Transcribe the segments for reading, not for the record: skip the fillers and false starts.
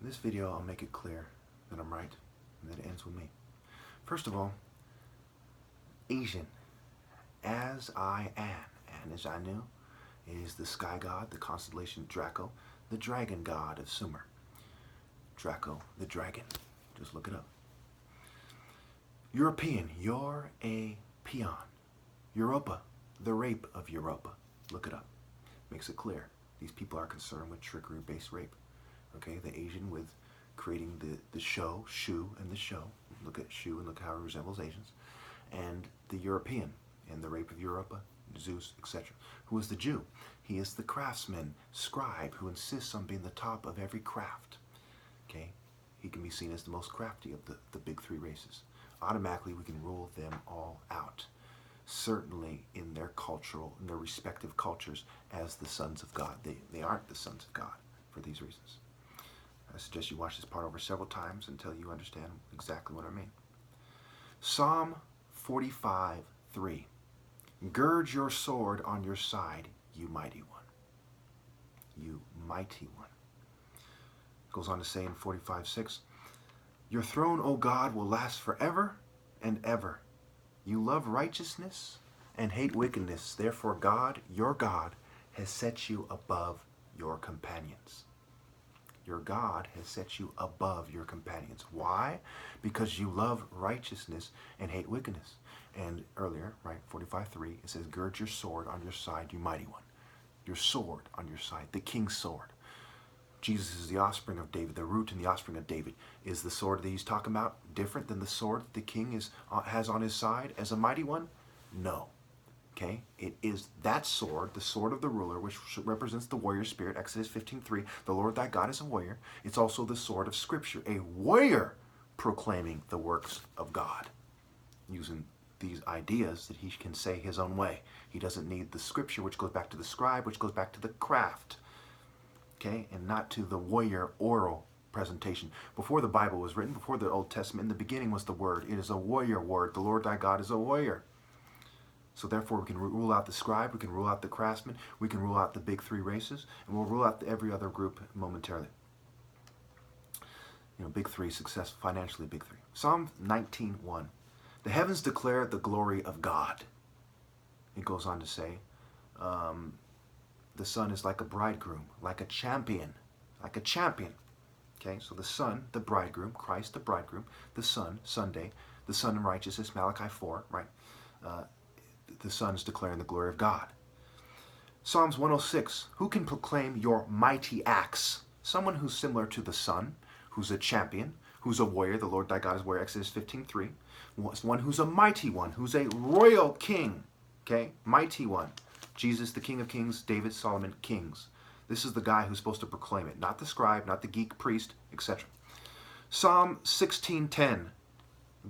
In this video, I'll make it clear that I'm right and that it ends with me. First of all, Asian, as I am, and as I knew, is the sky god, the constellation Draco, the dragon god of Sumer. Draco, the dragon. Just look it up. European, you're a peon. Europa, the rape of Europa. Look it up. Makes it clear. These people are concerned with trickery-based rape. Okay, the Asian with creating the show, Shu, and the show. Look at Shu and look how it resembles Asians. And the European and the rape of Europa, Zeus, etc. Who is the Jew? He is the craftsman, scribe, who insists on being the top of every craft. Okay, he can be seen as the most crafty of the big three races. Automatically, we can rule them all out. Certainly in their respective cultures as the sons of God. They aren't the sons of God for these reasons. I suggest you watch this part over several times until you understand exactly what I mean. Psalm 45:3. Gird your sword on your side, you mighty one. You mighty one. It goes on to say in 45:6, your throne, O God, will last forever and ever. You love righteousness and hate wickedness. Therefore, God, your God, has set you above your companions. Your God has set you above your companions. Why? Because you love righteousness and hate wickedness. And earlier, right, 45:3, it says, gird your sword on your side, you mighty one. Your sword on your side, the king's sword. Jesus is the offspring of David. The root and the offspring of David. Is the sword that he's talking about different than the sword that the king has on his side as a mighty one? No. Okay? It is that sword, the sword of the ruler, which represents the warrior spirit, Exodus 15:3. The Lord thy God is a warrior. It's also the sword of Scripture, a warrior proclaiming the works of God, using these ideas that he can say his own way. He doesn't need the Scripture, which goes back to the scribe, which goes back to the craft. Okay, and not to the warrior oral presentation. Before the Bible was written, before the Old Testament, in the beginning was the Word. It is a warrior word. The Lord thy God is a warrior. So therefore we can rule out the scribe, we can rule out the craftsman, we can rule out the big three races, and we'll rule out every other group momentarily. You know, big three, success, financially big three. Psalm 19:1. The heavens declare the glory of God. It goes on to say, the Son is like a bridegroom, like a champion, like a champion. Okay, so the Son, the bridegroom, Christ, the bridegroom, the Son, Sunday, the Son in righteousness, Malachi 4, right? The Son is declaring the glory of God. Psalms 106, who can proclaim your mighty acts? Someone who's similar to the Son, who's a champion, who's a warrior, the Lord thy God is warrior, Exodus 15:3. One who's a mighty one, who's a royal king, okay, mighty one. Jesus, the King of Kings, David, Solomon, kings. This is the guy who's supposed to proclaim it, not the scribe, not the geek priest, etc. Psalm 16:10.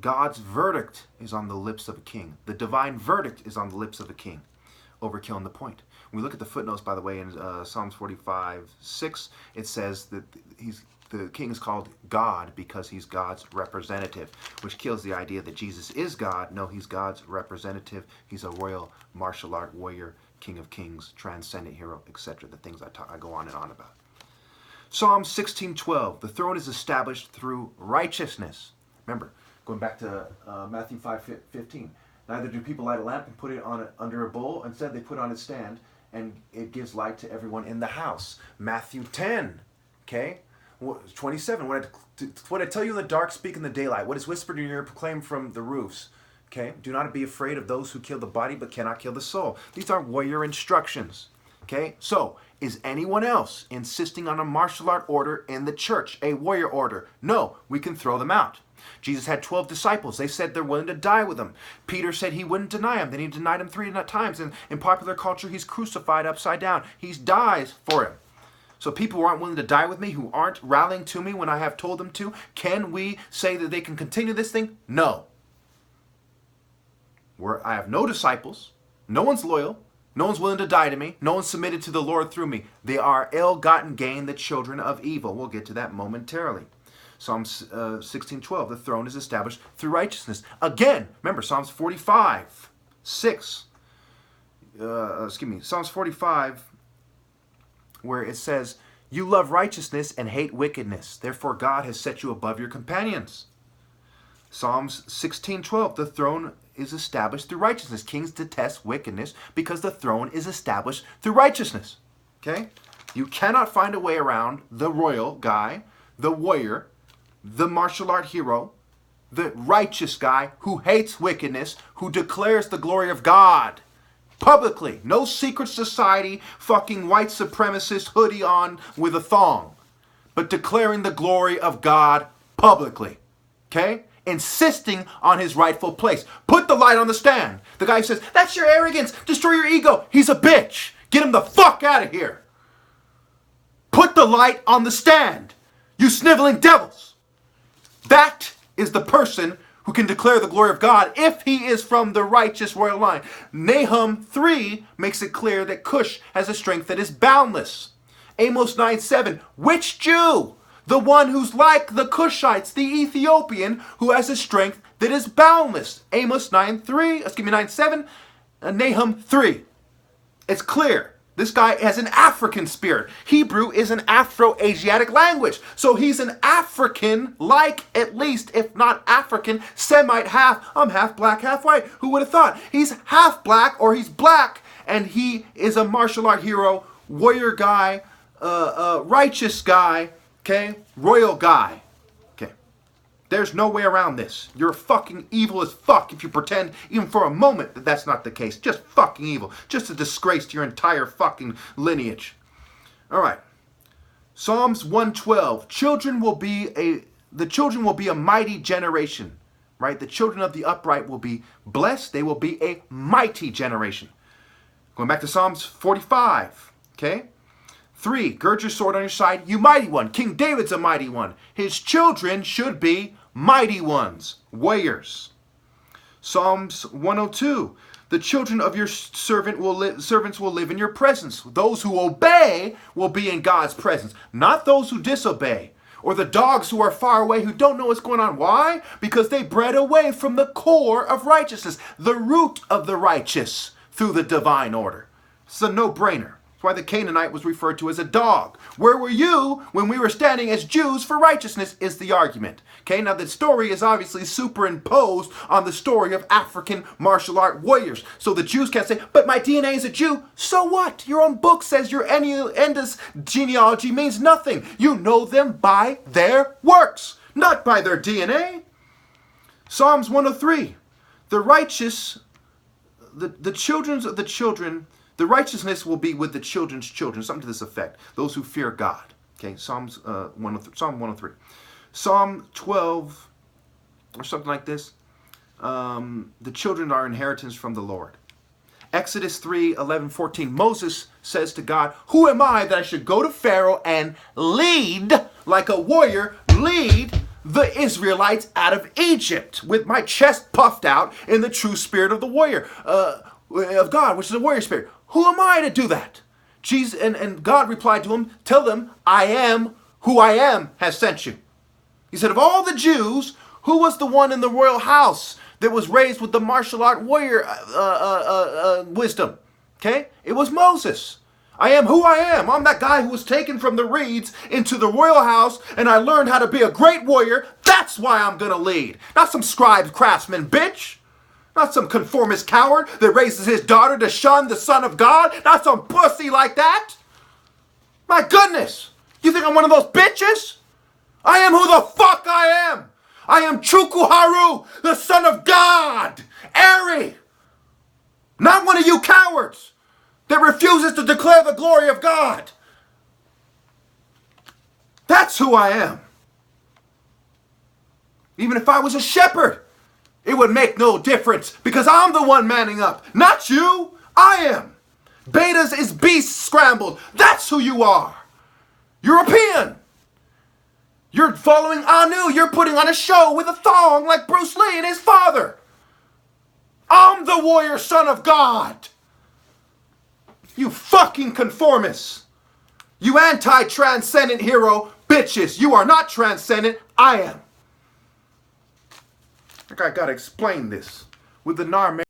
God's verdict is on the lips of a king. The divine verdict is on the lips of a king. Overkilling the point. When we look at the footnotes, by the way, in Psalms 45:6, it says that the king is called God because he's God's representative, which kills the idea that Jesus is God. No, he's God's representative. He's a royal martial art warrior, King of Kings, transcendent hero, etc. The things I go on and on about. Psalm 16:12. The throne is established through righteousness. Remember, going back to Matthew 5:15. Neither do people light a lamp and put it under a bowl. Instead, they put it on its stand, and it gives light to everyone in the house. Matthew 10, okay? 27. What I tell you in the dark, speak in the daylight. What is whispered in your ear, proclaim from the roofs. Okay? Do not be afraid of those who kill the body but cannot kill the soul. These are warrior instructions. Okay? So, is anyone else insisting on a martial art order in the church, a warrior order? No, we can throw them out. Jesus had 12 disciples. They said they're willing to die with him. Peter said he wouldn't deny him. Then he denied him 3 times. And in popular culture, he's crucified upside down. He dies for him. So people who aren't willing to die with me, who aren't rallying to me when I have told them to, can we say that they can continue this thing? No. I have no disciples. No one's loyal. No one's willing to die to me. No one's submitted to the Lord through me. They are ill-gotten gain, the children of evil. We'll get to that momentarily. Psalm 16:12, the throne is established through righteousness. Again, remember, Psalms 45:6. Psalms 45, where it says, You love righteousness and hate wickedness. Therefore God has set you above your companions. Psalms 16:12, the throne is established through righteousness. Kings detest wickedness because the throne is established through righteousness. Okay? You cannot find a way around the royal guy, the warrior, the martial art hero, the righteous guy who hates wickedness, who declares the glory of God publicly. No secret society, fucking white supremacist hoodie on with a thong, but declaring the glory of God publicly. Okay? Insisting on his rightful place. Put the light on the stand. The guy who says, that's your arrogance, destroy your ego. He's a bitch. Get him the fuck out of here. Put the light on the stand. You sniveling devils. That is the person who can declare the glory of God if he is from the righteous royal line. Nahum 3 makes it clear that Cush has a strength that is boundless. Amos 9:7, which Jew? The one who's like the Cushites, the Ethiopian, who has a strength that is boundless. Amos 9:7, Nahum 3. It's clear. This guy has an African spirit. Hebrew is an Afro-Asiatic language. So he's an African-like, at least, if not African, Semite half. I'm half black, half white. Who would have thought? He's half black, or he's black, and he is a martial art hero, warrior guy, righteous guy, okay? Royal guy. Okay. There's no way around this. You're fucking evil as fuck if you pretend even for a moment that that's not the case. Just fucking evil. Just a disgrace to your entire fucking lineage. All right. Psalms 112. The children will be a mighty generation. Right? The children of the upright will be blessed. They will be a mighty generation. Going back to Psalms 45. Okay? 3, gird your sword on your side, you mighty one. King David's a mighty one. His children should be mighty ones, warriors. Psalms 102, the children of your servants will live in your presence. Those who obey will be in God's presence, not those who disobey. Or the dogs who are far away who don't know what's going on. Why? Because they bred away from the core of righteousness, the root of the righteous through the divine order. It's a no-brainer. Why the Canaanite was referred to as a dog. Where were you when we were standing as Jews for righteousness is the argument. Okay, now the story is obviously superimposed on the story of African martial art warriors. So the Jews can't say, but my DNA is a Jew. So what? Your own book says your endless genealogy means nothing. You know them by their works, not by their DNA. Psalms 103, the righteous, the children's of the children, the righteousness will be with the children's children. Something to this effect. Those who fear God. Okay, Psalm 103. Psalm 12, or something like this. The children are inheritance from the Lord. Exodus 3:11-14. Moses says to God, who am I that I should go to Pharaoh and lead, like a warrior, lead the Israelites out of Egypt with my chest puffed out in the true spirit of the warrior, of God, which is a warrior spirit. Who am I to do that? Jesus and God replied to him, tell them, I am who I am has sent you. He said, of all the Jews, who was the one in the royal house that was raised with the martial art warrior wisdom? Okay? It was Moses. I am who I am. I'm that guy who was taken from the reeds into the royal house, and I learned how to be a great warrior. That's why I'm going to lead. Not some scribe craftsman, bitch. Not some conformist coward that raises his daughter to shun the Son of God. Not some pussy like that. My goodness. You think I'm one of those bitches? I am who the fuck I am. I am Chukwuharu, the Son of God. Eri. Not one of you cowards that refuses to declare the glory of God. That's who I am. Even if I was a shepherd, it would make no difference because I'm the one manning up, not you. I am. Betas is beast scrambled. That's who you are. European. You're following Anu. You're putting on a show with a thong like Bruce Lee and his father. I'm the warrior son of God. You fucking conformists. You anti-transcendent hero bitches. You are not transcendent. I am. I gotta explain this with the Nar